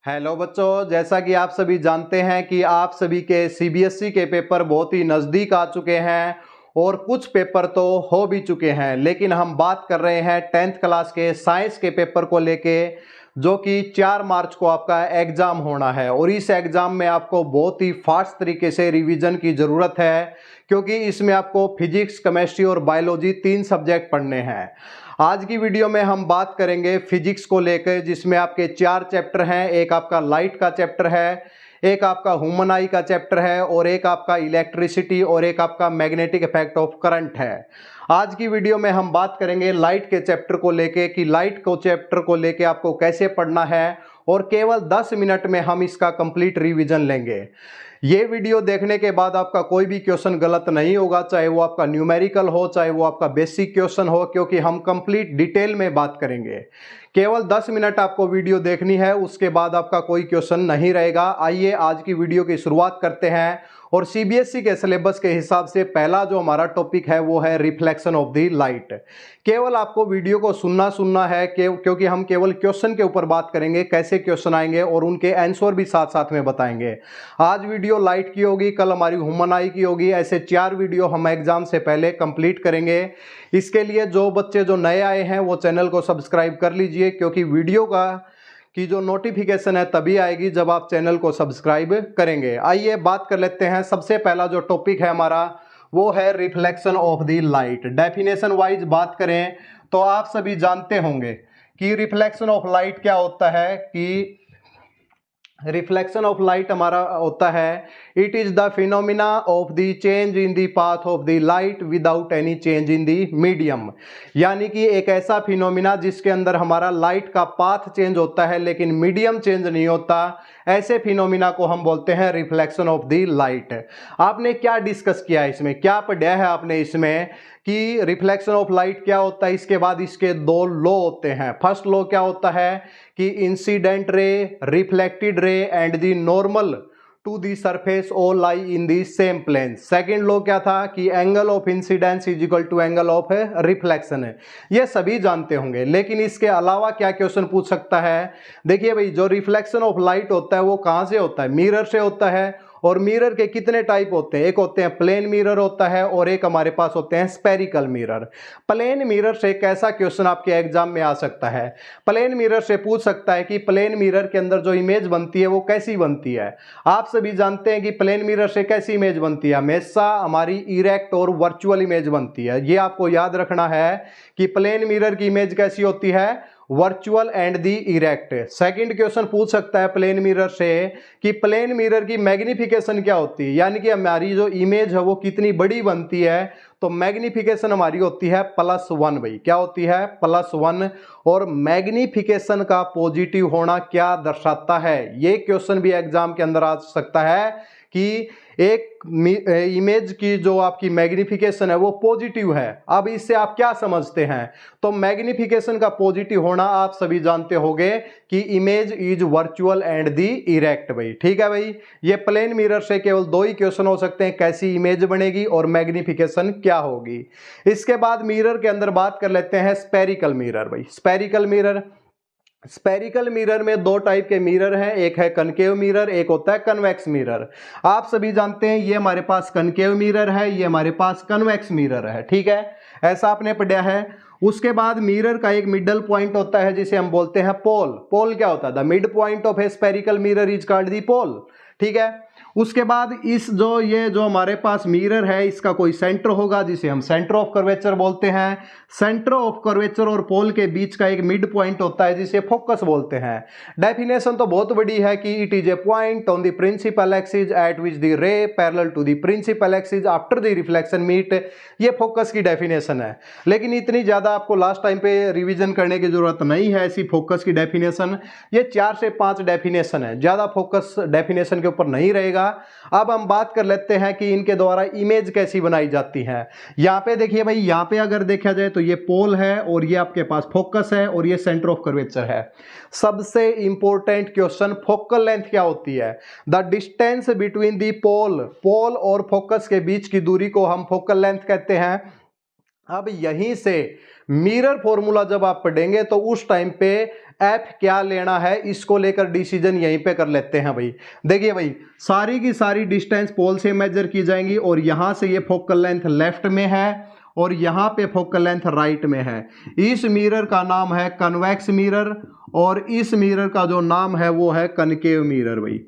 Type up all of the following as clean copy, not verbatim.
Hello बच्चों, जैसा कि आप सभी जानते हैं कि आप सभी के सीबीएसई के पेपर बहुत ही नज़दीक आ चुके हैं और कुछ पेपर तो हो भी चुके हैं। लेकिन हम बात कर रहे हैं 10th क्लास के साइंस के पेपर को लेके, जो कि 4 मार्च को आपका एग्ज़ाम होना है। और इस एग्ज़ाम में आपको बहुत ही फास्ट तरीके से रिवीजन की ज़रूरत है, क्योंकि इसमें आपको फिजिक्स, केमिस्ट्री और बायोलॉजी 3 सब्जेक्ट पढ़ने हैं। आज की वीडियो में हम बात करेंगे फिजिक्स को लेकर, जिसमें आपके 4 चैप्टर हैं। एक आपका लाइट का चैप्टर है, एक आपका ह्यूमन आई का चैप्टर है, और एक आपका इलेक्ट्रिसिटी, और एक आपका मैग्नेटिक इफेक्ट ऑफ करंट है। आज की वीडियो में हम बात करेंगे लाइट के चैप्टर को लेके कि लाइट को चैप्टर को लेके आपको कैसे पढ़ना है, और केवल 10 मिनट में हम इसका कंप्लीट रिवीजन लेंगे। ये वीडियो देखने के बाद आपका कोई भी क्वेश्चन गलत नहीं होगा, चाहे वो आपका न्यूमेरिकल हो, चाहे वो आपका बेसिक क्वेश्चन हो, क्योंकि हम कंप्लीट डिटेल में बात करेंगे। केवल 10 मिनट आपको वीडियो देखनी है, उसके बाद आपका कोई क्वेश्चन नहीं रहेगा। आइए आज की वीडियो की शुरुआत करते हैं। और सीबीएसई के सिलेबस के हिसाब से पहला जो हमारा टॉपिक है वो है रिफ्लेक्शन ऑफ द लाइट। केवल आपको वीडियो को सुनना है क्योंकि हम केवल क्वेश्चन के ऊपर बात करेंगे, कैसे क्वेश्चन आएंगे, और उनके आंसर भी साथ साथ में बताएंगे। आज वीडियो लाइट की होगी, कल हमारी ह्यूमन आई की होगी। ऐसे 4 वीडियो हम एग्जाम से पहले कंप्लीट करेंगे। इसके लिए जो बच्चे जो नए आए हैं वो चैनल को सब्सक्राइब कर लीजिए, क्योंकि वीडियो की जो नोटिफिकेशन है तभी आएगी जब आप चैनल को सब्सक्राइब करेंगे। आइए बात कर लेते हैं। सबसे पहला जो टॉपिक है हमारा वो है reflection of the light. Definition wise बात करें तो आप सभी जानते होंगे कि रिफ्लेक्शन ऑफ लाइट क्या होता है। कि रिफ्लेक्शन ऑफ लाइट हमारा होता है, it is the phenomena of the change in the path of the light without any change in the medium. यानी कि एक ऐसा फिनोमिना जिसके अंदर हमारा लाइट का पाथ चेंज होता है लेकिन मीडियम चेंज नहीं होता, ऐसे फिनोमिना को हम बोलते हैं रिफ्लेक्शन ऑफ द लाइट। आपने क्या डिस्कस किया है इसमें, क्या पढ़ा है आपने इसमें कि रिफ्लेक्शन ऑफ लाइट क्या होता है। इसके बाद इसके 2 लॉ होते हैं। फर्स्ट लॉ क्या होता है कि incident ray, reflected ray and the normal to the surface all lie in the same plane. Second law क्या था कि angle of incidence is equal to angle of reflection है। ये सभी जानते होंगे, लेकिन इसके अलावा क्या क्वेश्चन पूछ सकता है। देखिए भाई, जो रिफ्लेक्शन ऑफ लाइट होता है वो कहाँ से होता है, मिरर से होता है। और मिरर के कितने टाइप होते हैं, एक होते हैं प्लेन मिरर होता है, और एक हमारे पास होते हैं स्पेरिकल मिरर। प्लेन मिरर से कैसा क्वेश्चन आपके एग्जाम में आ सकता है। प्लेन मिरर से पूछ सकता है कि प्लेन मिरर के अंदर जो इमेज बनती है वो कैसी बनती है। आप सभी जानते हैं कि प्लेन मिरर से कैसी इमेज बनती है, हमेशा हमारी इरेक्ट और वर्चुअल इमेज बनती है। ये आपको याद रखना है कि प्लेन मिरर की इमेज कैसी होती है, virtual and the erect. Second question पूछ सकता है प्लेन मिरर से कि प्लेन मिरर की मैग्निफिकेशन क्या होती है, यानी कि हमारी जो इमेज है वो कितनी बड़ी बनती है। तो मैग्निफिकेशन हमारी होती है +1 भाई, क्या होती है +1। और मैग्निफिकेशन का पॉजिटिव होना क्या दर्शाता है, ये क्वेश्चन भी एग्जाम के अंदर आ सकता है कि एक इमेज की जो आपकी मैग्निफिकेशन है वो पॉजिटिव है। अब इससे आप क्या समझते हैं, तो मैग्निफिकेशन का पॉजिटिव होना आप सभी जानते होंगे कि image is virtual and the erect भाई। ठीक है भाई, ये प्लेन मिरर से केवल 2 ही क्वेश्चन हो सकते हैं, कैसी इमेज बनेगी और मैग्निफिकेशन क्या होगी। इसके बाद मिरर के अंदर बात कर लेते हैं स्पेरिकल मिरर भाई। स्पेरिकल मिरर में 2 टाइप के मिरर हैं, एक है कनकेव मिरर, एक होता है कन्वेक्स मिरर। आप सभी जानते हैं ये हमारे पास कनकेव मिरर है, ये हमारे पास कन्वेक्स मिरर है। ठीक है, ऐसा आपने पढ़ा है। उसके बाद मिरर का एक मिडल पॉइंट होता है जिसे हम बोलते हैं पोल। पोल क्या होता है, the mid point of a spherical mirror is called the pole. ठीक है, उसके बाद ये जो हमारे पास मिरर है इसका कोई सेंटर होगा जिसे हम सेंटर ऑफ कर्वेचर बोलते हैं। सेंटर ऑफ कर्वेचर और पोल के बीच का एक मिड पॉइंट होता है जिसे फोकस बोलते हैं। डेफिनेशन तो बहुत बड़ी है कि it is a point on the principal axis at which the ray parallel to the principal axis after the reflection meet. ये फोकस की डेफिनेशन है, लेकिन इतनी ज्यादा आपको लास्ट टाइम पे रिवीजन करने की जरूरत नहीं है ऐसी फोकस की डेफिनेशन। ये 4 से 5 डेफिनेशन है, ज्यादा फोकस डेफिनेशन के ऊपर नहीं रहेगा। अब हम बात कर लेते हैं कि इनके द्वारा इमेज कैसी बनाई जाती है। यहां पे देखिए भाई, यहां पे अगर देखा जाए तो ये पोल है और ये आपके पास फोकस है और ये सेंटर ऑफ कर्वेचर है। सबसे इंपॉर्टेंट क्वेश्चन, फोकल लेंथ क्या होती है। द डिस्टेंस बिटवीन दी पोल और फोकस के बीच की दूरी को हम फोकल लेंथ कहते हैं। अब यहीं से मिरर फॉर्मूला जब आप पढ़ेंगे तो उस टाइम पे एफ क्या लेना है इसको लेकर डिसीजन यहीं पे कर लेते हैं भाई। देखिए भाई, सारी की सारी डिस्टेंस पोल से मेजर की जाएंगी और यहां से ये फोकल लेंथ लेफ्ट में है और यहां पे फोकल लेंथ राइट में है। इस मिरर का नाम है कन्वेक्स मिरर और इस मिरर का जो नाम है वो है कनकेव मिरर भाई।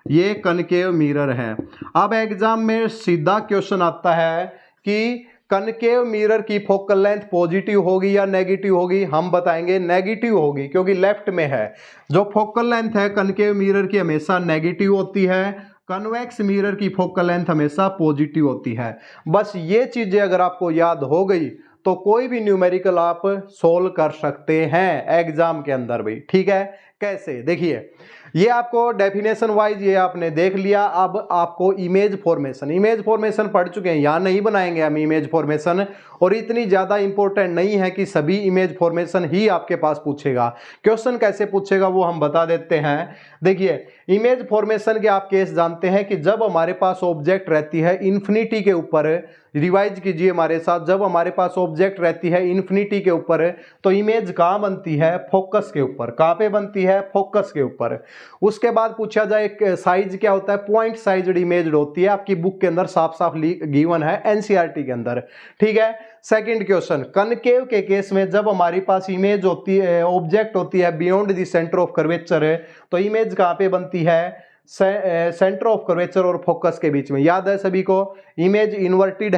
ये कनकेव मिरर है। अब एग्जाम में सीधा क्वेश्चन आता है कि कनकेव मिरर की फोकल लेंथ पॉजिटिव होगी या नेगेटिव होगी। हम बताएंगे नेगेटिव होगी क्योंकि लेफ्ट में है। जो फोकल लेंथ है कनकेव मिरर की हमेशा नेगेटिव होती है, कन्वेक्स मिरर की फोकल लेंथ हमेशा पॉजिटिव होती है। बस ये चीजें अगर आपको याद हो गई तो कोई भी न्यूमेरिकल आप सोल्व कर सकते हैं एग्जाम के अंदर भाई। ठीक है, कैसे? देखिए, ये आपको डेफिनेशन वाइज ये आपने देख लिया। अब आपको इमेज फॉर्मेशन पढ़ चुके हैं, यहाँ नहीं बनाएंगे हम इमेज फॉर्मेशन, और इतनी ज़्यादा इंपॉर्टेंट नहीं है कि सभी इमेज फॉर्मेशन ही आपके पास पूछेगा। क्वेश्चन कैसे पूछेगा वो हम बता देते हैं। देखिए, इमेज फॉर्मेशन के आप केस जानते हैं कि जब हमारे पास ऑब्जेक्ट रहती है इन्फिनिटी के ऊपर, रिवाइज कीजिए हमारे साथ, जब हमारे पास ऑब्जेक्ट रहती है इन्फिनिटी के ऊपर तो इमेज कहाँ बनती है? फोकस के ऊपर। कहाँ पे बनती है? फोकस के ऊपर। उसके बाद पूछा जाए साइज क्या होता है? पॉइंट साइज्ड इमेज होती है, आपकी बुक के अंदर साफ साफ गिवन है एनसीईआरटी के अंदर। ठीक है, सेकंड क्वेश्चन, कनकेव के केस में जब हमारी पास इमेज होती है, ऑब्जेक्ट होती है beyond the centre of curvature, तो इमेज कहाँ पे बनती है? सेंटर ऑफ कर्वेचर और फोकस के बीच में। याद है सभी को, इमेज इन्वर्टिड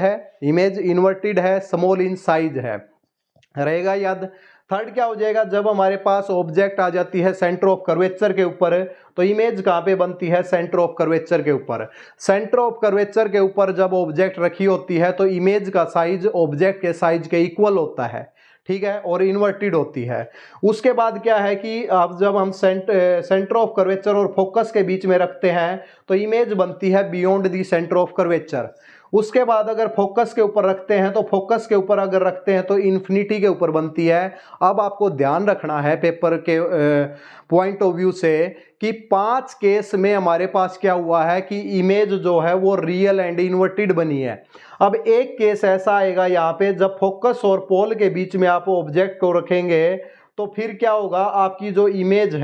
है, स्मॉल इन साइज है, रहेगा याद। थर्ड क्या हो जाएगा? जब हमारे पास ऑब्जेक्ट आ जाती है सेंटर ऑफ कर्वेचर के ऊपर तो इमेज कहाँ पे बनती है? सेंटर ऑफ कर्वेचर के ऊपर। सेंटर ऑफ कर्वेचर के ऊपर जब ऑब्जेक्ट रखी होती है तो इमेज का साइज ऑब्जेक्ट के साइज के इक्वल होता है। ठीक है, और इन्वर्टेड होती है। उसके बाद क्या है कि अब जब हम सेंटर ऑफ कर्वेचर और फोकस के बीच में रखते हैं तो इमेज बनती है beyond the centre of curvature. उसके बाद अगर फोकस के ऊपर रखते हैं तो फोकस के ऊपर अगर रखते हैं तो इन्फिनिटी के ऊपर बनती है। अब आपको ध्यान रखना है पेपर के पॉइंट ऑफ व्यू से कि 5 केस में हमारे पास क्या हुआ है कि इमेज जो है वो रियल एंड इन्वर्टेड बनी है। अब एक केस ऐसा आएगा यहाँ पे, जब फोकस और पोल के बीच में आप ऑब्जेक्ट को रखेंगे तो फिर क्या होगा? आपकी जो इमेज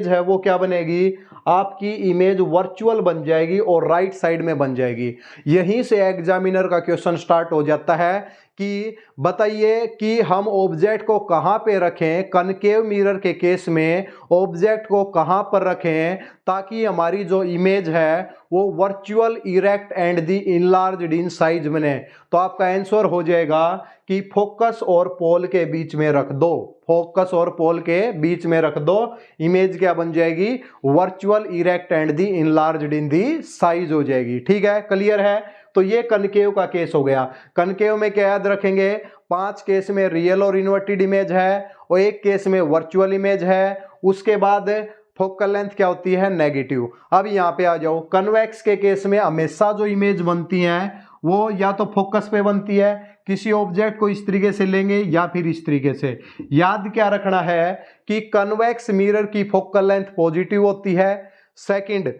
है वो क्या बनेगी? आपकी इमेज वर्चुअल बन जाएगी और राइट साइड में बन जाएगी। यहीं से एग्जामिनर का क्वेश्चन स्टार्ट हो जाता है कि बताइए कि हम ऑब्जेक्ट को कहां पे रखें। कनकेव मिरर के केस में ऑब्जेक्ट को कहां पर रखें ताकि हमारी जो इमेज है वो virtual, erect and the enlarged in size बने। तो आपका आंसर हो जाएगा कि फोकस और पोल के बीच में रख दो। फोकस और पोल के बीच में रख दो, इमेज क्या बन जाएगी? Virtual, erect and the enlarged in the size हो जाएगी। ठीक है, क्लियर है? तो ये कनकेव का केस हो गया। कनकेव में क्या याद रखेंगे? 5 केस में रियल और इन्वर्टेड इमेज है और एक केस में वर्चुअल इमेज है। उसके बाद फोकल लेंथ क्या होती है? नेगेटिव। अब यहाँ पे आ जाओ, कन्वेक्स के केस में हमेशा जो इमेज बनती है वो या तो फोकस पे बनती है, किसी ऑब्जेक्ट को इस तरीके से लेंगे या फिर इस तरीके से। याद क्या रखना है कि कन्वेक्स मिरर की फोकल लेंथ पॉजिटिव होती है। सेकंड,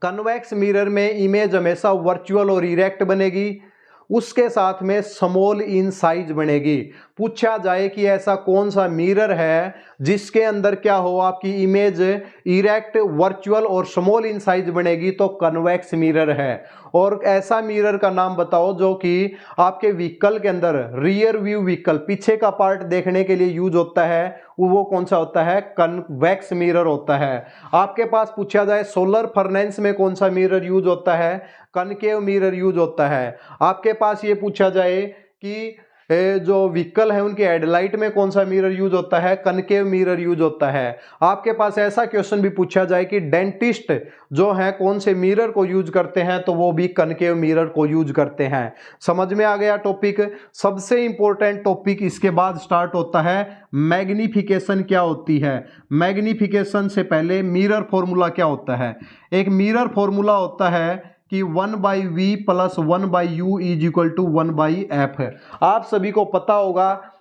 कन्वेक्स मिरर में इमेज हमेशा वर्चुअल और इरेक्ट बनेगी, उसके साथ में स्मॉल इन साइज बनेगी। पूछा जाए कि ऐसा कौन सा मिरर है जिसके अंदर क्या हो? आपकी इमेज इरेक्ट, वर्चुअल और स्मॉल इन साइज बनेगी, तो कन्वेक्स मिरर है। और ऐसा मिरर का नाम बताओ जो कि आपके व्हीकल के अंदर, रियर व्यू व्हीकल, पीछे का पार्ट देखने के लिए यूज होता है, वो कौन सा होता है? कन्वेक्स मिरर होता है। आपके पास पूछा जाए सोलर फर्नेस में कौन सा मिरर यूज होता है? कनकेव मिरर यूज होता है। आपके पास ये पूछा जाए कि जो व्हीकल है उनके हेडलाइट में कौन सा मिरर यूज होता है? कनकेव मिरर यूज होता है। आपके पास ऐसा क्वेश्चन भी पूछा जाए कि डेंटिस्ट जो है कौन से मिरर को यूज करते हैं, तो वो भी कनकेव मिरर को यूज करते हैं। समझ में आ गया टॉपिक? सबसे इंपॉर्टेंट टॉपिक इसके बाद स्टार्ट होता है मैग्निफिकेशन क्या होती है। मैग्निफिकेशन से पहले मिरर फॉर्मूला क्या होता है? एक मिरर फॉर्मूला होता है कि 1/v + 1/u = 1/f है। आप सभी को पता होगा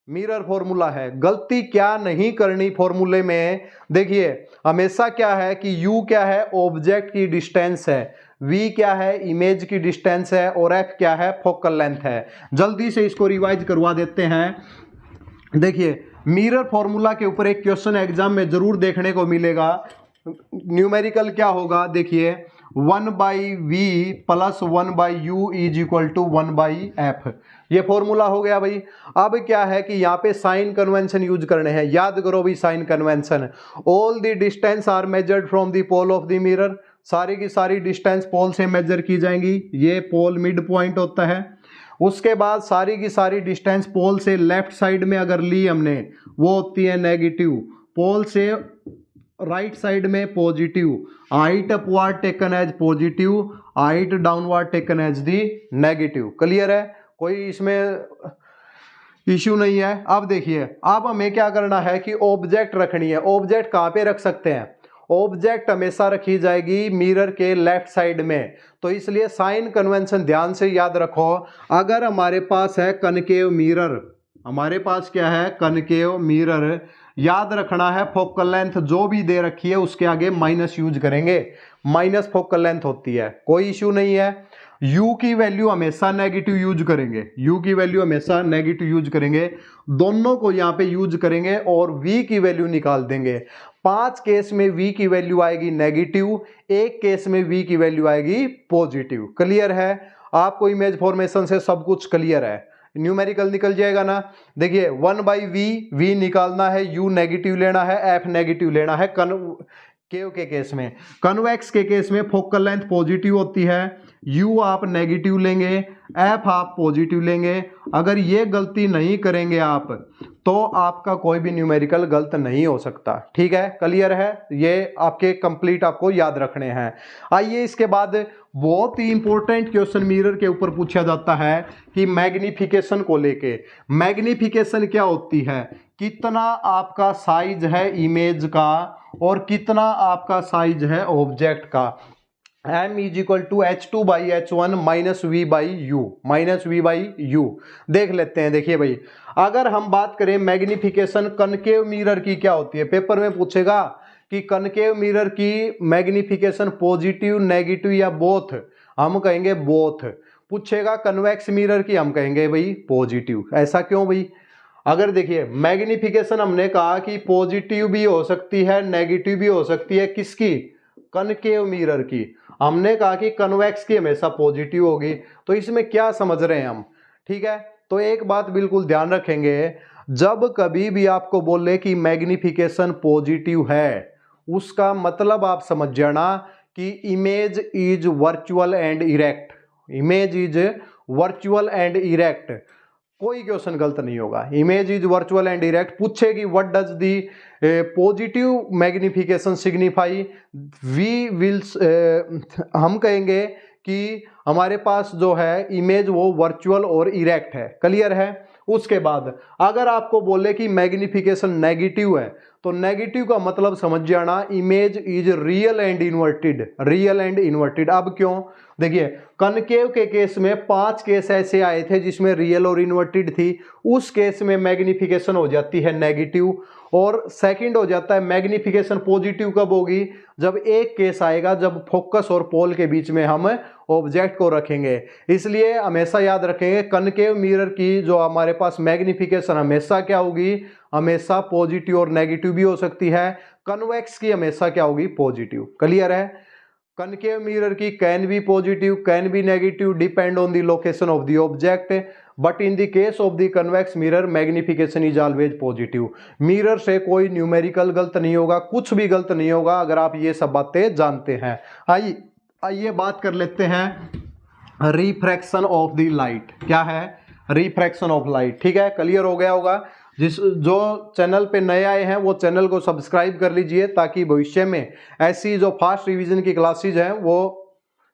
मिरर फॉर्मूला है। गलती क्या नहीं करनी फॉर्मूले में? देखिए, हमेशा क्या है कि u क्या है? ऑब्जेक्ट की डिस्टेंस है। v क्या है, इमेज की डिस्टेंस है, और f क्या है, फोकल लेंथ है। जल्दी से इसको रिवाइज करवा देते हैं। देखिए मिरर फॉर्मूला के ऊपर एक क्वेश्चन एग्जाम में जरूर देखने को मिलेगा। न्यूमेरिकल क्या होगा, देखिए 1/v plus 1/u is equal to 1/f, ये फॉर्मूला हो गया भाई। अब क्या है कि यहाँ पे साइन कन्वेंशन यूज करने हैं, याद करो भाई sign convention. All the distance are measured from the pole of the mirror, सारी की सारी डिस्टेंस पोल से मेजर की जाएंगी, ये पोल मिड पॉइंट होता है। उसके बाद सारी की सारी डिस्टेंस पोल से लेफ्ट साइड में अगर ली हमने वो होती है नेगेटिव, पोल से राइट साइड में positive, height upward taken as positive, height downward taken as the negative. Clear है, कोई इसमें इश्यू नहीं है। अब देखिए अब हमें क्या करना है कि ऑब्जेक्ट रखनी है। ऑब्जेक्ट कहाँ पे रख सकते हैं, ऑब्जेक्ट हमेशा रखी जाएगी मिरर के लेफ्ट साइड में, तो इसलिए साइन कन्वेंशन ध्यान से याद रखो। अगर हमारे पास है कनकेव मिरर, हमारे पास क्या है कनकेव मिरर, याद रखना है फोकल लेंथ जो भी दे रखी है उसके आगे माइनस यूज करेंगे, माइनस फोकल लेंथ होती है, कोई इश्यू नहीं है। u की वैल्यू हमेशा नेगेटिव यूज करेंगे, u की वैल्यू हमेशा नेगेटिव यूज करेंगे, दोनों को यहाँ पे यूज करेंगे और v की वैल्यू निकाल देंगे। 5 केस में v की वैल्यू आएगी नेगेटिव, एक केस में v की वैल्यू आएगी पॉजिटिव। क्लियर है, आपको इमेज फॉर्मेशन से सब कुछ क्लियर है, न्यूमेरिकल निकल जाएगा ना। देखिए 1/v, v निकालना है, u नेगेटिव लेना है, f नेगेटिव लेना है। केव के केस में, कन्वेक्स के केस में फोकल लेंथ पॉजिटिव होती है, u आप नेगेटिव लेंगे, f आप पॉजिटिव लेंगे। अगर ये गलती नहीं करेंगे आप तो आपका कोई भी न्यूमेरिकल गलत नहीं हो सकता। ठीक है, क्लियर है, ये आपके कंप्लीट आपको याद रखने हैं। आइए इसके बाद बहुत ही इंपॉर्टेंट क्वेश्चन मिरर के ऊपर पूछा जाता है कि मैग्निफिकेशन को लेके। मैग्निफिकेशन क्या होती है, कितना आपका साइज है इमेज का और कितना आपका साइज है ऑब्जेक्ट का। m is equal to h2/h1 minus v/u देख लेते हैं। देखिए भाई अगर हम बात करें मैग्निफिकेशन कनकेव मिरर की क्या होती है, पेपर में पूछेगा कि कनकेव मिरर की मैग्निफिकेशन पॉजिटिव नेगेटिव या बोथ, हम कहेंगे बोथ। पूछेगा कन्वेक्स मिरर की, हम कहेंगे भाई पॉजिटिव। ऐसा क्यों भाई, अगर देखिए मैग्निफिकेशन हमने कहा कि पॉजिटिव भी हो सकती है नेगेटिव भी हो सकती है, किसकी, कनकेव मिरर की। हमने कहा कि कन्वेक्स की हमेशा पॉजिटिव होगी, तो इसमें क्या समझ रहे हैं हम। ठीक है, तो एक बात बिल्कुल ध्यान रखेंगे, जब कभी भी आपको बोले कि मैग्निफिकेशन पॉजिटिव है उसका मतलब आप समझ जाना कि image is virtual and erect, image is virtual and erect, कोई क्वेश्चन गलत नहीं होगा। Image is virtual and direct पूछेगी what does the positive magnification signify, we will हम कहेंगे कि हमारे पास जो है इमेज वो वर्चुअल और इरेक्ट है। क्लियर है। उसके बाद अगर आपको बोले कि मैग्निफिकेशन नेगेटिव है तो नेगेटिव का मतलब समझ जाना image is real and inverted, real and inverted. अब क्यों, देखिए कनकेव के केस में 5 केस ऐसे आए थे जिसमें रियल और इन्वर्टेड थी, उस केस में मैग्निफिकेशन हो जाती है नेगेटिव। और सेकंड हो जाता है मैग्निफिकेशन पॉजिटिव कब होगी, जब एक केस आएगा जब फोकस और पोल के बीच में हम ऑब्जेक्ट को रखेंगे। इसलिए हमेशा याद रखेंगे कनकेव मिरर की जो हमारे पास मैग्निफिकेशन हमेशा क्या होगी, हमेशा पॉजिटिव और नेगेटिव भी हो सकती है। कन्वेक्स की हमेशा क्या होगी, पॉजिटिव। क्लियर है। कनकेव मिरर की can be positive can be negative depend on the location of the object, but in the case of the convex mirror magnification is always positive. Mirror से कोई numerical गलत नहीं होगा, कुछ भी गलत नहीं होगा अगर आप ये सब बातें जानते हैं। आइए बात कर लेते हैं रिफ्रैक्शन ऑफ द लाइट। क्या है रिफ्रैक्शन ऑफ लाइट, ठीक है, क्लियर हो गया होगा। जो चैनल पे नए आए हैं वो चैनल को सब्सक्राइब कर लीजिए ताकि भविष्य में ऐसी जो फास्ट रिवीजन की क्लासेज हैं वो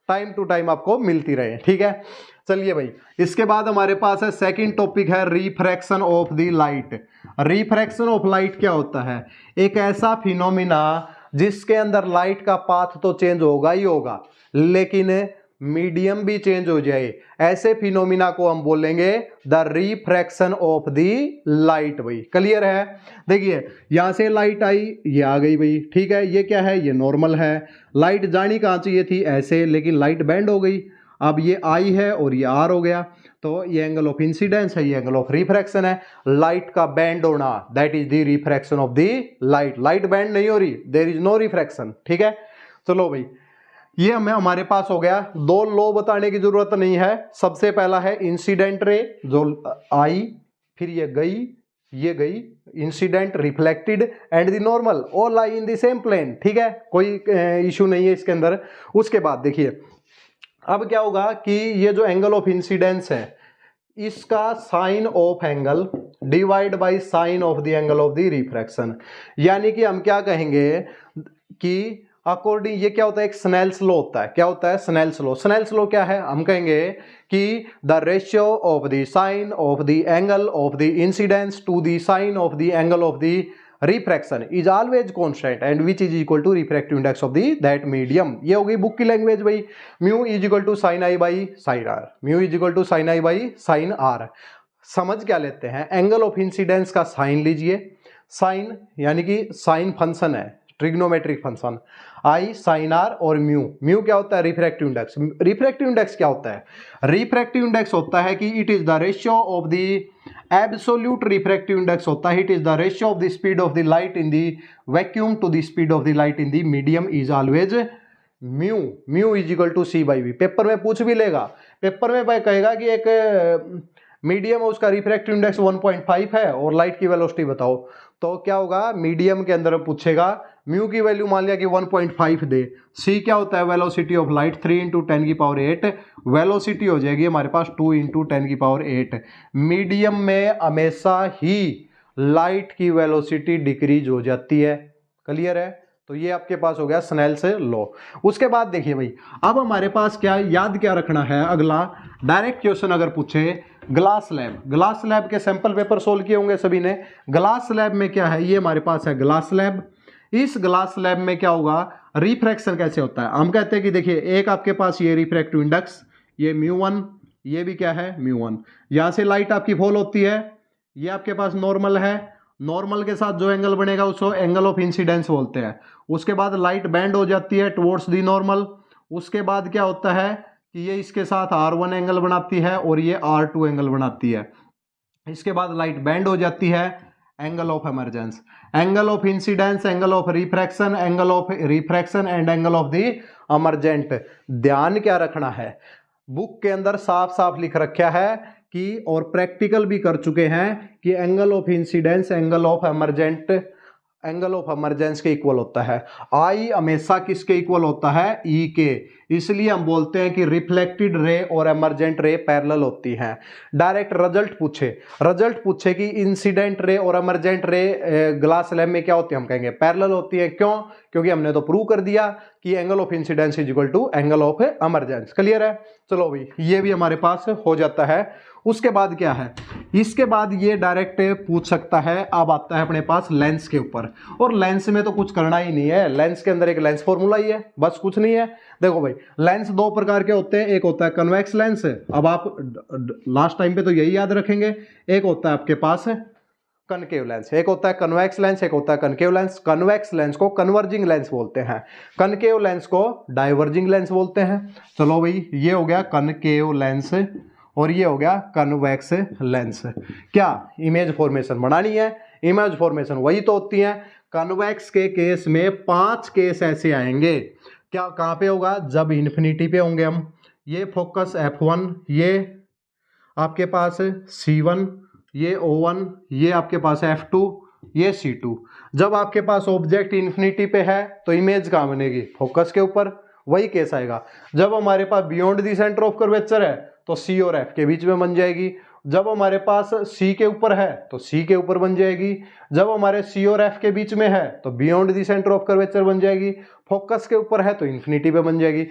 टाइम टू टाइम आपको मिलती रहे। ठीक है, चलिए भाई इसके बाद हमारे पास है सेकंड टॉपिक है refraction of the light. Refraction of light क्या होता है, एक ऐसा फिनोमिना जिसके अंदर लाइट का पाथ तो चेंज होगा ही होगा, लेकिन मीडियम भी चेंज हो जाए, ऐसे फिनोमिना को हम बोलेंगे the refraction of the light. भाई क्लियर है? देखिए यहां से लाइट आई, ये आ गई भाई, ठीक है, ये क्या है, ये नॉर्मल है। लाइट जानी कहां चाहिए थी, ऐसे, लेकिन लाइट बेंड हो गई। अब ये आई है और ये आर हो गया, तो ये एंगल ऑफ इंसिडेंस है, ये एंगल ऑफ रिफ्रैक्शन है। लाइट का बैंड होना, that is the refraction of the light. Light band नहीं हो रही, देयर इज नो रिफ्रैक्शन। ठीक है, चलो भाई, ये हमारे पास हो गया। दो लॉ बताने की जरूरत नहीं है। सबसे पहला है इंसिडेंट रे, जो आई, फिर ये गई, incident, reflected and the normal all lie in the same plane. ठीक है, कोई इशू नहीं है इसके अंदर। उसके बाद देखिए अब क्या होगा कि ये जो एंगल ऑफ इंसिडेंस है, इसका sine of angle divide by sine of the angle of the refraction. यानी कि हम क्या कहेंगे कि अकॉर्डिंग, ये क्या होता है, एक स्नेल्स लॉ होता है। क्या होता है? Snell's law. स्नेल्स लॉ क्या है? हम कहेंगे कि the ratio of the sine of the angle of the incidence to the sine of the angle of the refraction is always constant and which is equal to refractive index of the that medium. ये हो गई book की language भाई। Mu is equal to sine i by sine r, mu is equal to sine i by sine r. समझ क्या लेते हैं, angle of incidence का साइन लीजिए, साइन यानी कि साइन फंक्शन है, trigonometric function, i sine r, और म्यू, म्यू क्या होता है, रिफ्रैक्टिव इंडेक्स। रिफ्रैक्टिव इंडेक्स क्या होता है? रिफ्रैक्टिव इंडेक्स होता है कि it is the ratio of the absolute refractive index होता है, it is the ratio of the speed of the light in the vacuum to the speed of the light in the medium is always mu. Mu is equal to c by v. Paper में पूछ भी लेगा, paper में भाई कहेगा कि एक medium है, उसका रिफ्रैक्टिव इंडेक्स 1.5 है और लाइट की वेलोसिटी बताओ, तो क्या होगा, मीडियम के अंदर पूछेगा, म्यू की वैल्यू मान लिया कि 1.5 दे। सी क्या होता है, वेलोसिटी ऑफ लाइट, 3 × 10 की पावर 8, वेलोसिटी हो जाएगी हमारे पास 2 × 10 की पावर 8। मीडियम में हमेशा ही लाइट की वेलोसिटी डिक्रीज हो जाती है। क्लियर है? तो ये आपके पास हो गया स्नेल्स लॉ। उसके बाद देखिए भाई, अब हमारे पास क्या याद क्या रखना है, अगला डायरेक्ट क्वेश्चन अगर पूछे, ग्लास लैब। ग्लास लैब के सैंपल पेपर सोल्व किए होंगे सभी ने। ग्लास लैब में क्या है, ये हमारे पास है ग्लास लैब। इस ग्लास लैब में क्या होगा, रिफ्रैक्शन कैसे होता है। हम कहते हैं कि देखिए, एक आपके पास ये रिफ्रैक्टिव इंडेक्स, ये μ1, ये भी क्या है μ1। यहां से लाइट आपकी फॉल होती है, ये आपके पास नॉर्मल है, नॉर्मल के साथ जो एंगल बनेगा उसको एंगल ऑफ इंसिडेंस बोलते हैं। उसके बाद लाइट बैंड हो जाती है टुवर्ड्स दी नॉर्मल। उसके बाद क्या होता है कि ये इसके साथ R1 एंगल बनाती है और ये R2 एंगल बनाती है। इसके बाद लाइट बैंड हो जाती है, angle of emergence, angle of incidence, angle of refraction, angle of refraction and angle of the emergent. ध्यान क्या रखना है, बुक के अंदर साफ साफ लिख रखा है कि, और प्रैक्टिकल भी कर चुके हैं कि angle of incidence angle of emergent, angle of emergence के इक्वल होता है। आई हमेशा किसके इक्वल होता है, ई के। इसलिए हम बोलते हैं कि रिफ्लेक्टेड रे और इमर्जेंट रे पैरेलल होती हैं। डायरेक्ट रिजल्ट पूछे कि इंसिडेंट रे और इमर्जेंट रे ग्लास लैब में क्या होती है, हम कहेंगे पैरेलल होती है। क्यों? क्योंकि हमने तो प्रूव कर दिया कि angle of incidence is equal to angle of emergence. Clear है? चलो भाई, ये भी हमारे पास हो जाता है। उसके बाद क्या है, इसके बाद ये डायरेक्ट पूछ सकता है। अब आता है अपने पास लेंस के ऊपर, और लेंस में तो कुछ करना ही नहीं है, लेंस के अंदर एक लेंस फॉर्मूला ही है, बस कुछ नहीं है। देखो भाई, लेंस दो प्रकार के होते हैं, एक होता है कन्वेक्स लेंस, अब आप लास्ट टाइम पे तो यही याद रखेंगे। एक होता है आपके पास कनकेव लेंस, एक होता है कन्वेक्स लेंस, एक होता है कनकेव लेंस। कन्वेक्स लेंस को कन्वर्जिंग लेंस बोलते हैं, कनकेव लेंस को डाइवर्जिंग लेंस बोलते हैं। चलो भाई, ये हो गया कनकेव लेंस और ये हो गया कन्वेक्स लेंस। क्या इमेज फॉर्मेशन बनानी है, इमेज फॉर्मेशन वही तो होती है। कन्वेक्स के केस में 5 केस ऐसे आएंगे। क्या कहाँ पे होगा, जब इन्फिनिटी पे होंगे हम। ये फोकस F1, ये आपके पास C1, ये O1, ये आपके पास F2, ये C2। जब आपके पास ऑब्जेक्ट इन्फिनिटी पे है तो इमेज कहाँ बनेगी, फोकस के ऊपर, वही केस आएगा। जब हमारे पास beyond the centre of curvature है तो C और F के बीच में बन जाएगी। जब हमारे पास C के ऊपर है तो C के ऊपर बन जाएगी। जब हमारे C और F के बीच में है तो beyond the centre of curvature बन जाएगी। फोकस के ऊपर है तो इन्फिनिटी पे बन जाएगी।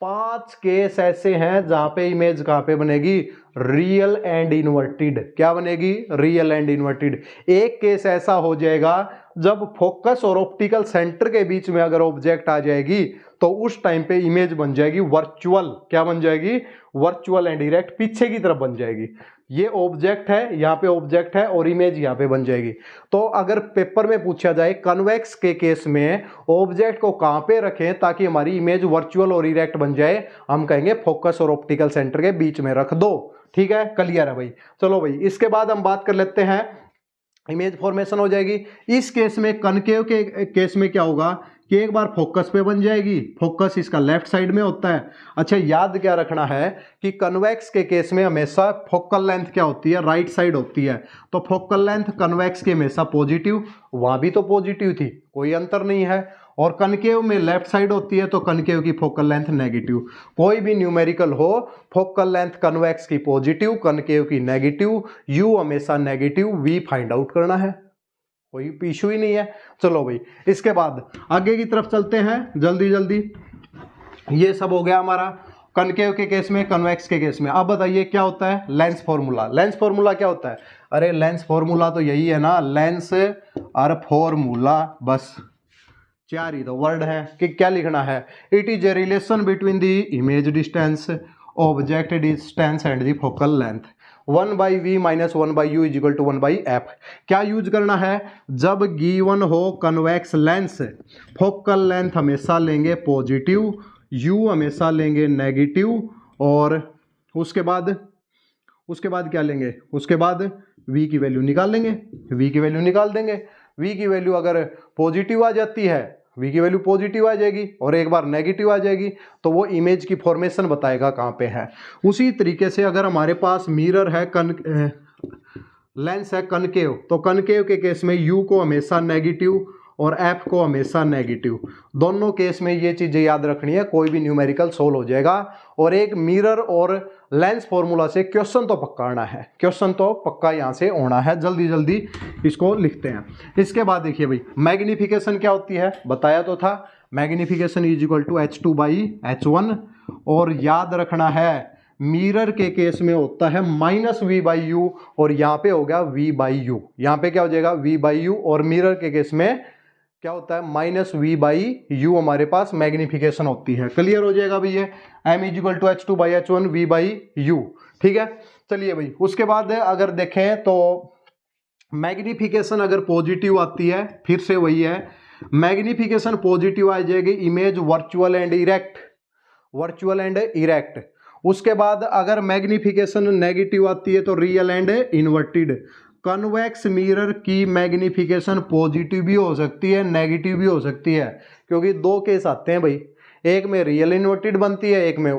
5 केस ऐसे हैं जहां पे इमेज कहां पे बनेगी, रियल एंड इन्वर्टेड। क्या बनेगी, रियल एंड इन्वर्टेड। एक केस ऐसा हो जाएगा जब फोकस और ऑप्टिकल सेंटर के बीच में अगर ऑब्जेक्ट आ जाएगी तो उस टाइम पे इमेज बन जाएगी वर्चुअल। क्या बन जाएगी? वर्चुअल एंड इरेक्ट, पीछे की तरफ बन जाएगी। ये ऑब्जेक्ट है, यहाँ पे ऑब्जेक्ट है और इमेज यहाँ पे बन जाएगी। तो अगर पेपर में पूछा जाए कन्वेक्स के केस में ऑब्जेक्ट को कहाँ पे रखें ताकि हमारी इमेज वर्चुअल और इरेक्ट बन जाए, हम कहेंगे फोकस और ऑप्टिकल सेंटर के बीच में रख दो। ठीक है, क्लियर है भाई? चलो भाई, इसके बाद हम बात कर लेते हैं, इमेज फॉर्मेशन हो जाएगी। इस केस में कनकेव के केस में क्या होगा कि एक बार फोकस पे बन जाएगी, फोकस इसका लेफ्ट साइड में होता है। अच्छा, याद क्या रखना है कि कन्वेक्स के केस में हमेशा फोकल लेंथ क्या होती है? राइट साइड होती है। तो फोकल लेंथ कन्वेक्स की हमेशा पॉजिटिव, वहां भी तो पॉजिटिव थी, कोई अंतर नहीं है। और कनकेव में लेफ्ट साइड होती है तो कनकेव की फोकल लेंथ नेगेटिव। कोई भी न्यूमेरिकल हो, फोकल लेंथ कन्वेक्स की पॉजिटिव, कनकेव की नेगेटिव, यू हमेशा नेगेटिव, वी फाइंड आउट करना है, कोई इशू ही नहीं है। चलो भाई, इसके बाद आगे की तरफ चलते हैं जल्दी जल्दी। ये सब हो गया हमारा कनकेव के केस में, कन्वेक्स के केस में। अब बताइए क्या होता है लेंस फॉर्मूला। लेंस फॉर्मूला क्या होता है? अरे लेंस फॉर्मूला तो यही है ना, लेंस और फॉर्मूला, बस चार ही तो वर्ड है कि क्या लिखना है। It is a relation between the image distance, object distance and the focal length. 1/v minus 1/u is equal to 1/f। क्या यूज करना है? जब गिवन हो कन्वेक्स लेंस, फोकल लेंथ हमेशा लेंगे पॉजिटिव, u हमेशा लेंगे नेगेटिव, और उसके बाद क्या लेंगे? उसके बाद v की वैल्यू निकाल लेंगे, v की वैल्यू निकाल देंगे। v की वैल्यू अगर पॉजिटिव आ जाती है, v की वैल्यू पॉजिटिव आ जाएगी, और एक बार नेगेटिव आ जाएगी तो वो इमेज की फॉर्मेशन बताएगा कहाँ पे है। उसी तरीके से अगर हमारे पास मिरर है, लेंस है कनकेव, तो कनकेव के केस में u को हमेशा नेगेटिव और f को हमेशा नेगेटिव। दोनों केस में ये चीजें याद रखनी है, कोई भी न्यूमेरिकल सोल्व हो जाएगा। और एक मिरर और लेंस फॉर्मूला से क्वेश्चन तो पक्का आना है, क्वेश्चन तो पक्का यहाँ से होना है। जल्दी जल्दी इसको लिखते हैं। इसके बाद देखिए भाई, मैग्निफिकेशन क्या होती है? बताया तो था, magnification is equal to h2/h1। और याद रखना है मिरर के केस में होता है -v/u, और यहाँ पे हो गया v/u। यहाँ पे क्या हो जाएगा? v/u। और मिरर के केस में क्या होता है? -v/u हमारे पास मैग्निफिकेशन होती है। क्लियर हो जाएगा भाई ये, m is equal to h2/h1 v/u। ठीक है, चलिए भाई, उसके बाद अगर देखें तो मैग्निफिकेशन अगर पॉजिटिव आती है, फिर से वही है, मैग्निफिकेशन पॉजिटिव आ जाएगी, image virtual and erect, virtual and erect. उसके बाद अगर मैग्निफिकेशन नेगेटिव आती है तो real and inverted. Convex mirror की मैग्निफिकेशन पॉजिटिव भी हो सकती है, नेगेटिव भी हो सकती है, क्योंकि दो केस आते हैं भाई, एक में रियल इन्वर्टेड बनती है, एक में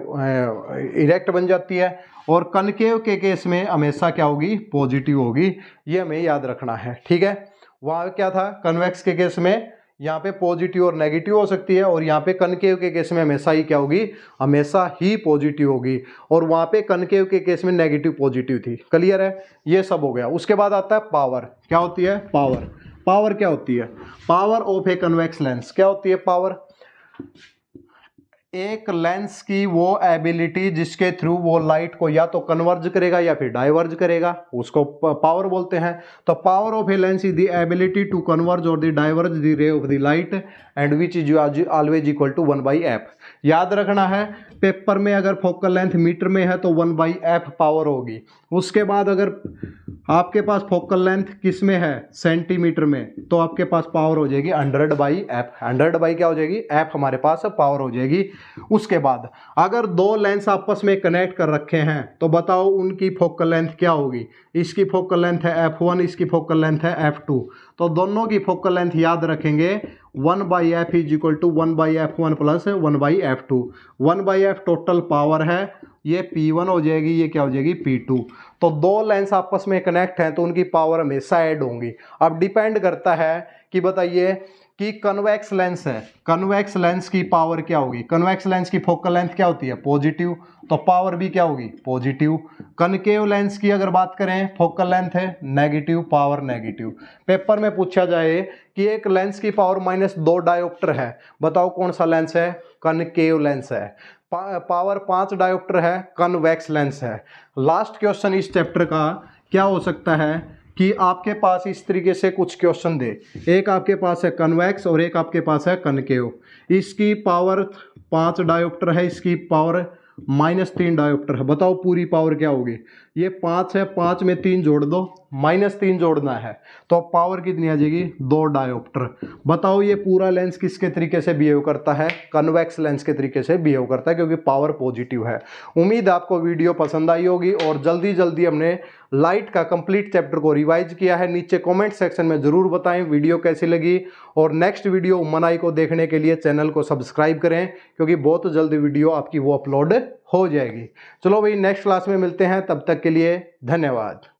इरेक्ट बन जाती है। और कनकेव के केस में हमेशा क्या होगी? पॉजिटिव होगी, ये हमें याद रखना है। ठीक है, वहाँ क्या था? कन्वेक्स के केस में यहाँ पे पॉजिटिव और नेगेटिव हो सकती है, और यहाँ पे कनकेव के केस में हमेशा ही क्या होगी? हमेशा ही पॉजिटिव होगी। और वहाँ पे कनकेव के केस में नेगेटिव पॉजिटिव थी। क्लियर है? ये सब हो गया। उसके बाद आता है पावर। क्या होती है? पावर। पावर क्या होती है? Power of a convex lens. क्या होती है पावर? एक लेंस की वो एबिलिटी जिसके थ्रू वो लाइट को या तो कन्वर्ज करेगा या फिर डाइवर्ज करेगा, उसको पावर बोलते हैं। तो power of a lens is the ability to converge और the diverge the ray of the light and which is always equal to 1/f। याद रखना है, पेपर में अगर फोकल लेंथ मीटर में है तो 1/f पावर होगी। उसके बाद अगर आपके पास फोकल लेंथ किस में है? सेंटीमीटर में, तो आपके पास पावर हो जाएगी 100/f। 100 क्या हो जाएगी? f हमारे पास पावर हो जाएगी। उसके बाद अगर दो लेंस आपस में कनेक्ट कर रखे हैं तो बताओ उनकी फोकल लेंथ क्या होगी? इसकी फोकल लेंथ है f1, इसकी फोकल लेंथ है f2। तो दोनों की फोकल लेंथ याद रखेंगे 1/f is equal to 1/f1 plus 1/f2। 1/f total power है, ये P1 हो जाएगी, ये क्या हो जाएगी? P2। तो दो लेंस आपस में कनेक्ट हैं तो उनकी पावर हमेशा ऐड होंगी। अब डिपेंड करता है कि बताइए कि कन्वेक्स लेंस है, कन्वेक्स लेंस की पावर क्या होगी? कन्वेक्स लेंस की फोकल लेंथ क्या होती है? पॉजिटिव, तो पावर भी क्या होगी? पॉजिटिव। कनकेव लेंस की अगर बात करें, फोकल लेंथ है नेगेटिव, पावर नेगेटिव। पेपर में पूछा जाए कि एक लेंस की पावर -2 डायोप्टर है, बताओ कौन सा लेंस है? कनकेव लेंस है। पावर 5 डायोप्टर है, कन्वेक्स लेंस है। लास्ट क्वेश्चन इस चैप्टर का क्या हो सकता है कि आपके पास इस तरीके से कुछ क्वेश्चन दे, एक आपके पास है कन्वेक्स और एक आपके पास है कनकेव, इसकी पावर 5 डायोप्टर है, इसकी पावर -3 डायोप्टर है, बताओ पूरी पावर क्या होगी। ये 5 है, 5 में 3 जोड़ दो, -3 जोड़ना है तो पावर कितनी आ जाएगी 2 डायोप्टर। बताओ ये पूरा लेंस किसके तरीके से बिहेव करता है, कन्वेक्स लेंस के तरीके से बिहेव करता है क्योंकि पावर पॉजिटिव है। उम्मीद आपको वीडियो पसंद आई होगी और जल्दी जल्दी हमने लाइट का कंप्लीट चैप्टर को रिवाइज किया है। नीचे कमेंट सेक्शन में जरूर बताएं वीडियो कैसी लगी और नेक्स्ट वीडियो मनाई को देखने के लिए चैनल को सब्सक्राइब करें क्योंकि बहुत जल्दी वीडियो आपकी वो अपलोड हो जाएगी। चलो भाई नेक्स्ट क्लास में मिलते हैं, तब तक के लिए धन्यवाद।